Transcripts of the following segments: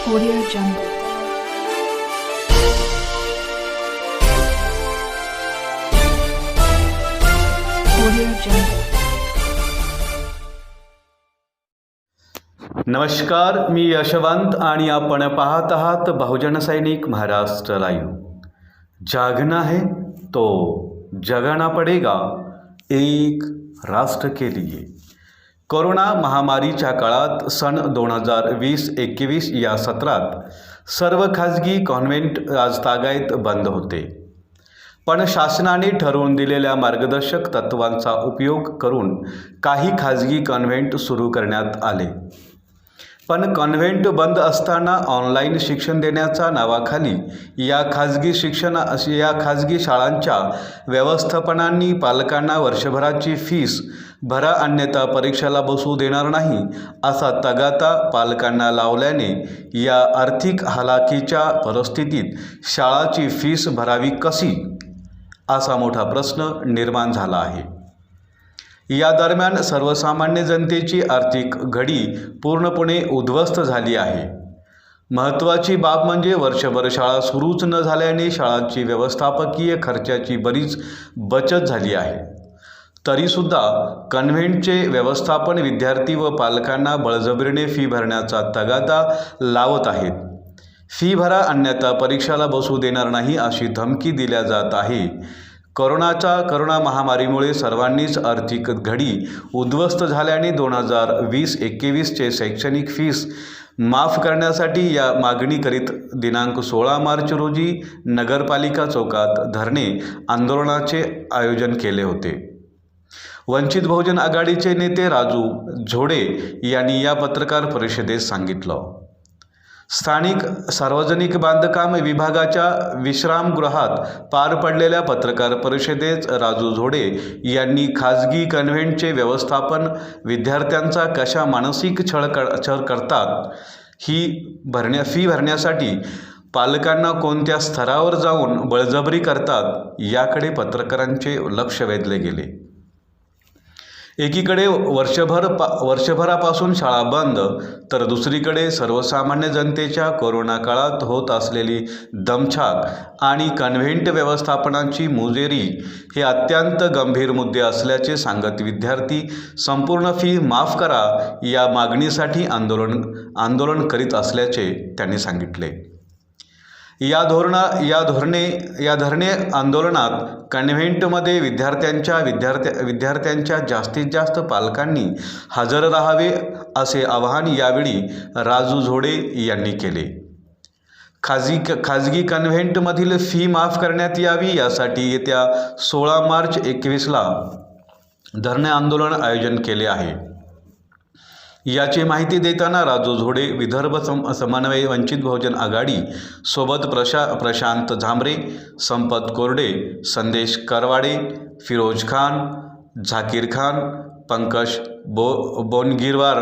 Audio Jungle. Audio Jungle. नमस्कार, मी यशवंत आणि आपण पाहत आहात बहुजन सैनिक महाराष्ट्र लाईव्ह. जागना है तो जगाना पडेगा, एक राष्ट्र के लिए. कोरोना महामारीच्या काळात सन 2020-21 या सत्रात सर्व खाजगी कॉन्व्हेंट आजतागायत बंद होते. पण शासनाने ठरवून दिलेल्या मार्गदर्शक तत्त्वांचा उपयोग करून काही खाजगी कॉन्व्हेंट सुरू करण्यात आले. पण कॉन्व्हेंट बंद असताना ऑनलाईन शिक्षण देण्याच्या नावाखाली या खाजगी शाळांच्या व्यवस्थापनांनी पालकांना वर्षभराची फीस भरा अन्यथा परीक्षेला बसू देणार नाही असा तगाता पालकांना लावल्याने या आर्थिक हालाकीच्या परिस्थितीत शाळाची फीस भरावी कशी असा मोठा प्रश्न निर्माण झाला आहे. या दरम्यान सर्वसामान्य जनतेची आर्थिक घडी पूर्णपणे उद्ध्वस्त झाली आहे. महत्त्वाची बाब म्हणजे वर्षभर शाळा सुरूच न झाल्याने शाळांची व्यवस्थापकीय खर्चाची बरीच बचत झाली आहे. तरीसुद्धा कॉन्व्हेंटचे व्यवस्थापन विद्यार्थी व पालकांना बळजबरीने फी भरण्याचा तगादा लावत आहेत. फी भरा अन्यथा परीक्षेला बसू देणार नाही अशी धमकी दिल्या जात आहे. कोरोना महामारीमुळे सर्वांनीच आर्थिक घडी उद्ध्वस्त झाल्याने 2020-21चे शैक्षणिक फीस माफ करण्यासाठी या मागणी करीत दिनांक 16 मार्च रोजी नगरपालिका चौकात धरणे आंदोलनाचे आयोजन केले होते. वंचित बहुजन आघाडीचे नेते राजू झोडे यांनी या पत्रकार परिषदेत सांगितलं. स्थानिक सार्वजनिक बांधकाम विभागाच्या विश्रामगृहात पार पडलेल्या पत्रकार परिषदेत राजू झोडे यांनी खाजगी कॉन्व्हेंटचे व्यवस्थापन विद्यार्थ्यांचा कशा मानसिक छळ करतात, फी भरण्यासाठी पालकांना कोणत्या स्तरावर जाऊन बळजबरी करतात याकडे पत्रकारांचे लक्ष वेधले गेले. एकीकडे वर्षभरापासून शाळा बंद तर दुसरीकडे सर्वसामान्य जनतेच्या कोरोना काळात होत असलेली दमछाक आणि कॉन्व्हेंट व्यवस्थापनाची मुजेरी हे अत्यंत गंभीर मुद्दे असल्याचे सांगत विद्यार्थी संपूर्ण फी माफ करा या मागणीसाठी आंदोलन करीत असल्याचे त्यांनी सांगितले. या धरणे आंदोलनात कॉन्व्हेंटमध्ये विद्यार्थ्यांच्या जास्तीत जास्त पालकांनी हजर राहावे असे आवाहन यावेळी राजू झोडे यांनी केले. खाजगी कॉन्व्हेंटमधील फी माफ करण्यात यावी यासाठी येत्या 16 मार्च 21ला धरणे आंदोलन आयोजन केले आहे. याची माहिती देताना राजू झोडे विदर्भ समन्वय वंचित बहुजन आघाडी सोबत प्रशांत झांबरे, संपत कोरडे, संदेश करवाडे, फिरोज खान, झाकीर खान, पंकज बोनगिरवार,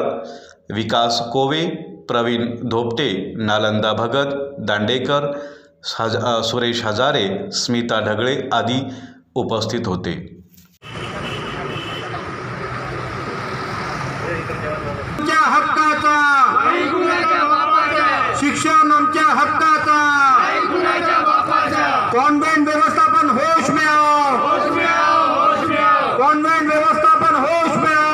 विकास कोवे, प्रवीण धोपटे, नालंदा भगत, दांडेकर, सुरेश हजारे, स्मिता ढगळे आदी उपस्थित होते. शिक्षण आमच्या हक्काचा, कॉन्व्हेंट व्यवस्थापन होश में आओ, कॉन्व्हेंट व्यवस्थापन होश में आओ,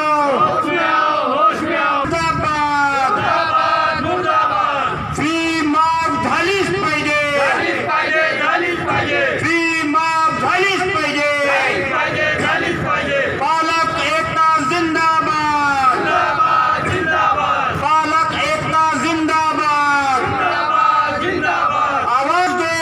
फी माफ झालीच पाहिजे, फी माफ झालीच पाहिजे, पालक एकता जिंदाबाद, पालक एकता जिंदाबाद, आवाज दो,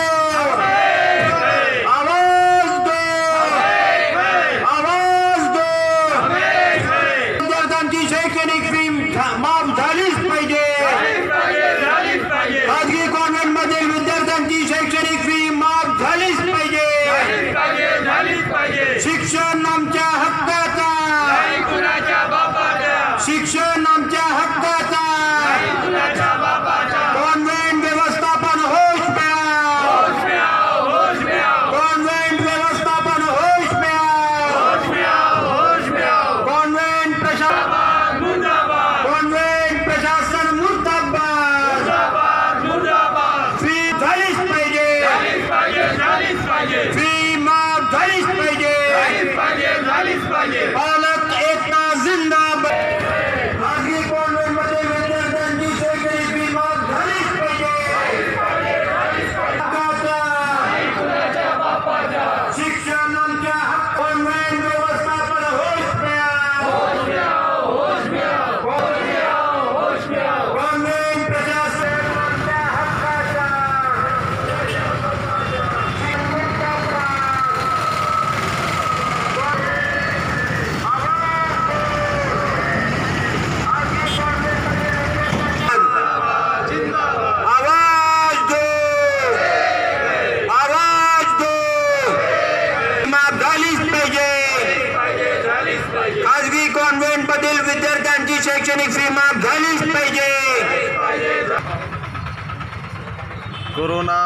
कोरोना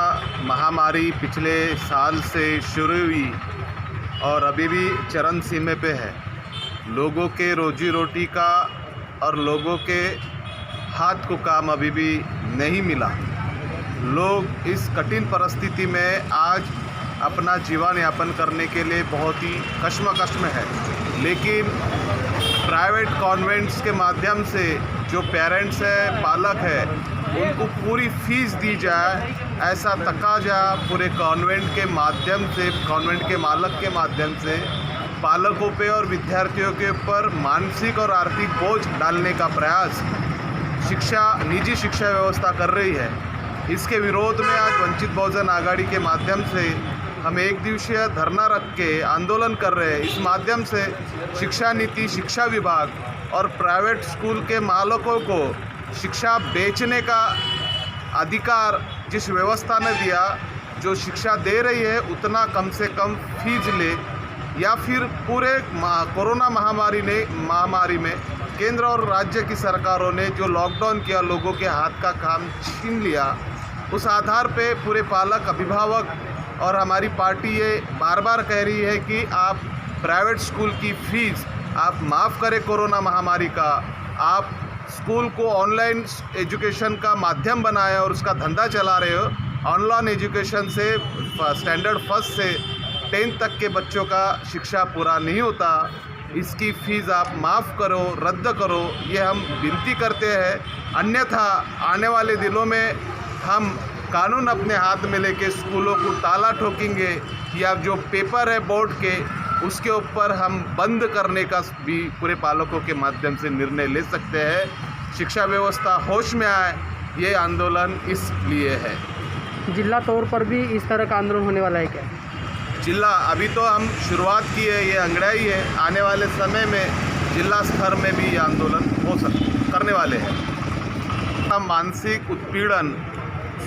महामारी पिछले साल से शुरू हुई और अभी भी चरम सीमा पे है। लोगों के रोजी रोटी का और लोगों के हाथ को काम अभी भी नहीं मिला। लोग इस कठिन परिस्थिति में आज अपना जीवन यापन करने के लिए बहुत ही कश्मकश में है। लेकिन प्राइवेट कॉन्वेंट्स के माध्यम से जो पेरेंट्स है, पालक है, उनको पूरी फीस दी जाए, ऐसा तकाजा पूरे कॉन्वेंट के माध्यम से, कॉन्वेंट के मालक के माध्यम से पालकों पे और विद्यार्थियों के ऊपर मानसिक और आर्थिक बोझ डालने का प्रयास निजी शिक्षा व्यवस्था कर रही है। इसके विरोध में आज वंचित बहुजन आघाड़ी के माध्यम से हम एक दिवसीय धरना रख के आंदोलन कर रहे हैं। इस माध्यम से शिक्षा नीति, शिक्षा विभाग और प्राइवेट स्कूल के मालिकों को शिक्षा बेचने का अधिकार जिस व्यवस्था ने दिया, जो शिक्षा दे रही है उतना कम से कम फीस ले, या फिर पूरे कोरोना महामारी में केंद्र और राज्य की सरकारों ने जो लॉकडाउन किया, लोगों के हाथ का काम छीन लिया, उस आधार पे पूरे पालक, अभिभावक और हमारी पार्टी ये बार बार कह रही है कि आप प्राइवेट स्कूल की फ़ीस आप माफ़ करें। कोरोना महामारी का आप स्कूल को ऑनलाइन एजुकेशन का माध्यम बनाए और उसका धंधा चला रहे हो। ऑनलाइन एजुकेशन से स्टैंडर्ड फर्स्ट से 10th तक के बच्चों का शिक्षा पूरा नहीं होता। इसकी फ़ीस आप माफ़ करो, रद्द करो, ये हम विनती करते हैं। अन्यथा आने वाले दिनों में हम कानून अपने हाथ में लेके स्कूलों को ताला ठोकेंगे, या जो पेपर है बोर्ड के उसके ऊपर हम बंद करने का भी पूरे पालकों के माध्यम से निर्णय ले सकते हैं। शिक्षा व्यवस्था होश में आए, ये आंदोलन इसलिए है। जिला तौर पर भी इस तरह का आंदोलन होने वाला है क्या? जिला अभी तो हम शुरुआत की है, ये अंगड़ाई है। आने वाले समय में जिला स्तर में भी ये आंदोलन करने वाले हैं। मानसिक उत्पीड़न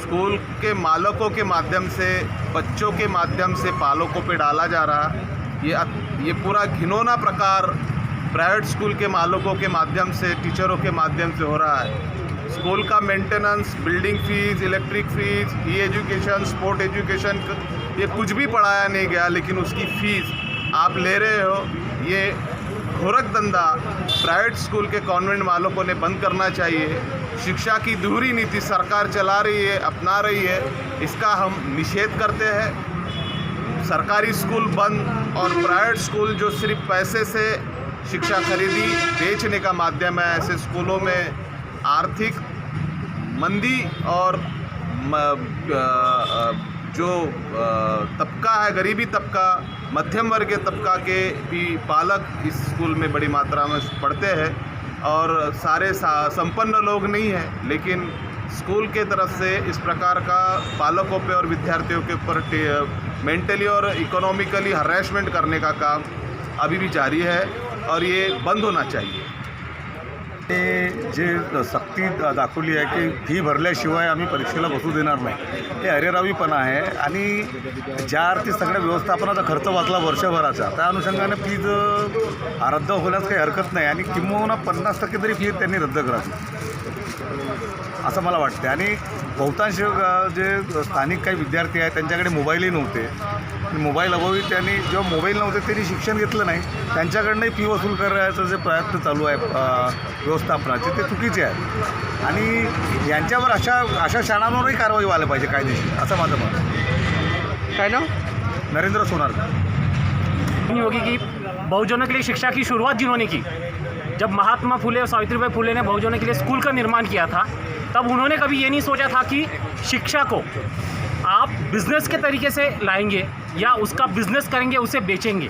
स्कूल के मालिकों के माध्यम से, बच्चों के माध्यम से पालकों पे डाला जा रहा, ये पूरा घिनौना प्रकार प्राइवेट स्कूल के मालिकों के माध्यम से, टीचरों के माध्यम से हो रहा है। स्कूल का maintenance, building fees, electric fees, E education, sport education, ये कुछ भी पढ़ाया नहीं गया, लेकिन उसकी फ़ीस आप ले रहे हो। ये घोरक धंधा प्राइवेट स्कूल के कॉन्वेंट मालिकों ने बंद करना चाहिए। शिक्षा की दोहरी नीति सरकार चला रही है, अपना रही है, इसका हम निषेध करते हैं। सरकारी स्कूल बंद और प्राइवेट स्कूल जो सिर्फ पैसे से शिक्षा खरीदी बेचने का माध्यम है, ऐसे स्कूलों में आर्थिक मंदी और जो तबका है, गरीबी तबका, मध्यम वर्गीय तबका के भी पालक इस स्कूल में बड़ी मात्रा में पढ़ते हैं और सारे संपन्न लोग नहीं हैं। लेकिन स्कूल के तरफ से इस प्रकार का पालकों पे और विद्यार्थियों के ऊपर मेंटली और इकोनॉमिकली हरेसमेंट करने का काम अभी भी जारी है और ये बंद होना चाहिए। जे सक्ती दाखवली आहे की फी भरल्याशिवाय आम्ही परीक्षेला बसू देणार नाही, हे अरेरावीपणा आहे। आणि ज्या अर्थी सगळ्या व्यवस्थापनाचा खर्च वाचला वर्षभराचा, त्या अनुषंगाने फीज रद्द होण्यास काही हरकत नाही आणि किंबहुना 50% तरी फी त्यांनी रद्द करावी असं मला वाटते। आणि बहुतांश जे स्थानिक काही विद्यार्थी आहेत त्यांच्याकडे मोबाईलही नव्हते, मोबाईल अभावी त्यांनी जेव्हा मोबाईल नव्हते त्यांनी शिक्षण घेतलं नाही, त्यांच्याकडनंही फी वसूल करायचं जे प्रयत्न चालू आहे व्यवस्थापनाचे ते चुकीचे आहेत आणि यांच्यावर अशा शाळांवरही कारवाई व्हायला पाहिजे कायदेशीर, असं माझं मत आहे। काय नाव? नरेंद्र सोनारकर। नहीं होगी कि बहुजनों के लिए शिक्षा की शुरुआत जिन्होंने की, जब महात्मा फुले और सावित्रीबाई फुले ने बहुजनों के लिए स्कूल का निर्माण किया था, तब उन्होंने कभी ये नहीं सोचा था कि शिक्षा को आप बिज़नेस के तरीके से लाएंगे या उसका बिज़नेस करेंगे, उसे बेचेंगे।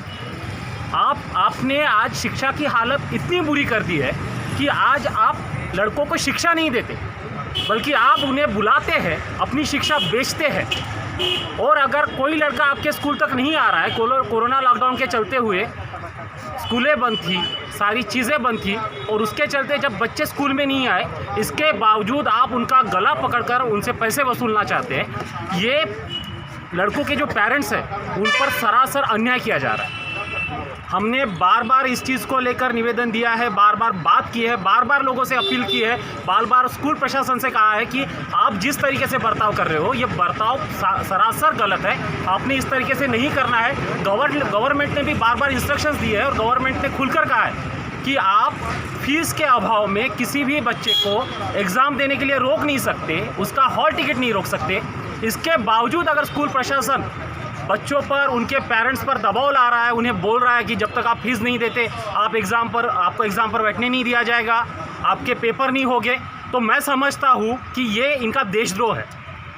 आपने आज शिक्षा की हालत इतनी बुरी कर दी है कि आज आप लड़कों को शिक्षा नहीं देते, बल्कि आप उन्हें बुलाते हैं, अपनी शिक्षा बेचते हैं। और अगर कोई लड़का आपके स्कूल तक नहीं आ रहा है, कोरोना लॉकडाउन के चलते हुए स्कूलें बंद थी, सारी चीज़ें बंद थी, और उसके चलते जब बच्चे स्कूल में नहीं आए, इसके बावजूद आप उनका गला पकड़कर उनसे पैसे वसूलना चाहते हैं। ये लड़कों के जो पेरेंट्स हैं उन पर सरासर अन्याय किया जा रहा है। हमने बार बार इस चीज़ को लेकर निवेदन दिया है, बार बार बात की है, बार बार लोगों से अपील की है, बार बार स्कूल प्रशासन से कहा है कि आप जिस तरीके से बर्ताव कर रहे हो ये बर्ताव सरासर गलत है, आपने इस तरीके से नहीं करना है। गवर्नमेंट ने भी बार बार इंस्ट्रक्शंस दिए हैं और गवर्नमेंट ने खुलकर कहा है कि आप फीस के अभाव में किसी भी बच्चे को एग्ज़ाम देने के लिए रोक नहीं सकते, उसका हॉल टिकट नहीं रोक सकते। इसके बावजूद अगर स्कूल प्रशासन बच्चों पर, उनके पेरेंट्स पर दबाव ला रहा है, उन्हें बोल रहा है कि जब तक आप फीस नहीं देते आपको एग्ज़ाम पर बैठने नहीं दिया जाएगा, आपके पेपर नहीं होंगे, तो मैं समझता हूँ कि ये इनका देशद्रोह है।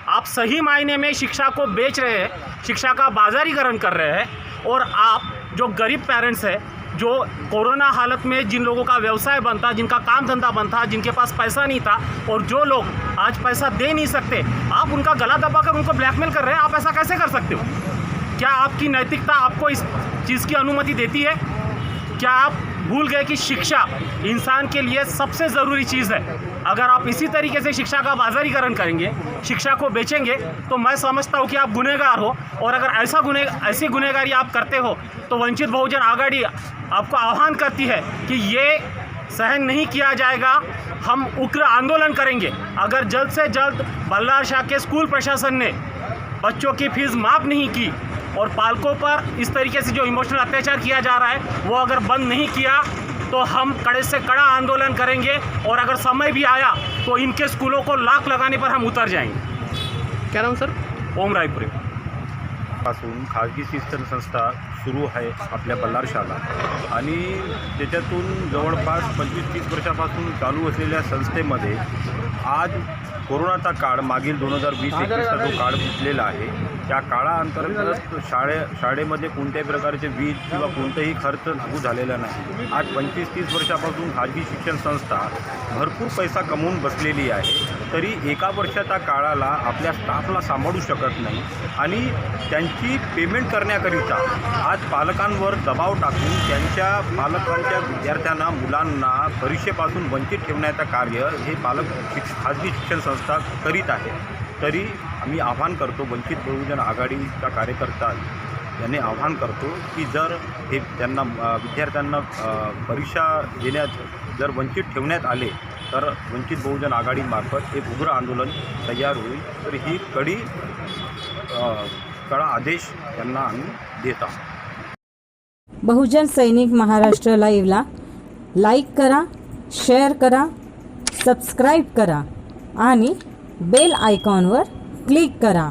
आप सही मायने में शिक्षा को बेच रहे हैं, शिक्षा का बाजारीकरण कर रहे हैं। और आप जो गरीब पेरेंट्स हैं, जो कोरोना हालत में जिन लोगों का व्यवसाय बनता, जिनका काम धंधा बनता, जिनके पास पैसा नहीं था और जो लोग आज पैसा दे नहीं सकते, आप उनका गला दबाकर उनको ब्लैकमेल कर रहे हैं। आप ऐसा कैसे कर सकते हो? क्या आपकी नैतिकता आपको इस चीज़ की अनुमति देती है? क्या आप भूल गए कि शिक्षा इंसान के लिए सबसे ज़रूरी चीज़ है? अगर आप इसी तरीके से शिक्षा का बाजारीकरण करेंगे, शिक्षा को बेचेंगे, तो मैं समझता हूँ कि आप गुनहगार हो। और अगर ऐसी गुनहगारी आप करते हो तो वंचित बहुजन आघाड़ी आपको आह्वान करती है कि ये सहन नहीं किया जाएगा, हम उग्र आंदोलन करेंगे। अगर जल्द से जल्द बल्लार शाह के स्कूल प्रशासन ने बच्चों की फीस माफ़ नहीं की और पालकों पर इस तरीके से जो इमोशनल अत्याचार किया जा रहा है वो अगर बंद नहीं किया तो हम कड़े से कड़ा आंदोलन करेंगे। और अगर समय भी आया तो इनके स्कूलों को लाख लगाने पर हम उतर जाएंगे। क्या नाम सर? ओम रायपुरे पासून खाजगी शिक्षण संस्था सुरू आहे आपल्या बल्लार शाला आणि त्याच्यातून जवळपास 25-30 वर्षापासून चालू असलेल्या संस्थेमध्ये आज कोरोनाचा काळ मागील 2020-21चा जो काळ बितलेला आहे त्या काळाअंतर्गत शाळेमध्ये कोणत्याही प्रकारचे वीज किंवा कोणताही खर्च लागू झालेला नाही। आज 25-30 वर्षापासून खाजगी शिक्षण संस्था भरपूर पैसा कमवून बसलेली आहे, तरी एका वर्षाच्या काळाला आपल्या स्टाफला सांभाळू शकत नाही आणि त्यांची पेमेंट करण्याकरिता आज पालकांवर दबाव टाकून त्यांच्या पालकांच्या विद्यार्थ्यांना, मुलांना परीक्षेपासून वंचित ठेवण्याचं कार्य हे खाजगी शिक्षण संस्था करीत आहे। तरी आम्ही आव्हान करतो, वंचित बहुजन आघाडीचा कार्यकर्ता यांनी आव्हान करतो की जर हे त्यांना विद्यार्थ्यांना परीक्षा देण्यात जर वंचित ठेवण्यात आले तर वंचित बहुजन आघाडीमार्फत एक उग्र आंदोलन तयार होईल। तर ही कडा आदेश त्यांना आम्ही देत आहोत। बहुजन सैनिक महाराष्ट्र लाईव्हला लाईक करा, शेअर करा, सबस्क्राईब करा आणि बेल आयकॉनवर क्लिक करा।